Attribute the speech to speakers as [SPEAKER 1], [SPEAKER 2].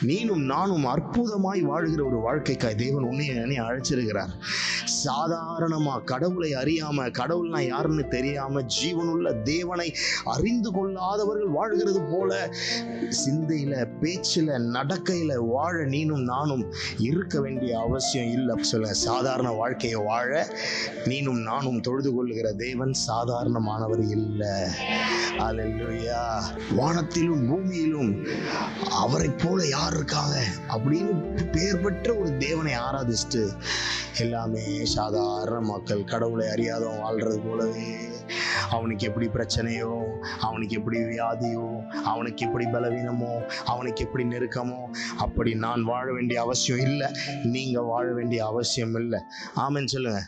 [SPEAKER 1] நீனும் நானும் அற்புதமாய் வாழ்கிற ஒரு வாழ்க்கைக்காய் தேவன் உன்னை அழைச்சிருக்கிறார். சாதாரணமா கடவுளை அறியாம, கடவுள்னா யாருன்னு தெரியாம, ஜீவனுள்ள தேவனை அறிந்து கொள்ளாதவர்கள் வாழ்கிறது போல சிந்தையில, பேச்சில, நடக்கையில வாழ நீனும் நானும் இருக்க வேண்டிய அவசியம் இல்லை. சொல்ல, சாதாரண வாழ்க்கையை வாழ நீனும் நானும் தொழுது கொள்ளுகிற தேவன் சாதாரணமானவர் இல்லை. அல்லேலூயா. வானத்திலும் பூமியிலும் அவரை போல யார் இருக்காங்க அப்படின்னு பெயர் பெற்ற ஒரு தேவனை ஆராதிச்சுட்டு எல்லாமே சாதாரண மக்கள், கடவுளை அறியாதவன் வாழ்றது போலவே அவனுக்கு எப்படி பிரச்சனையோ, அவனுக்கு எப்படி வியாதியோ, அவனுக்கு எப்படி பலவீனமோ, அவனுக்கு எப்படி நெருக்கமோ, அப்படி நான் வாழ வேண்டிய அவசியம் இல்லை. நீங்க வாழ வேண்டிய அவசியம் இல்லை. ஆமென் சொல்லுங்க.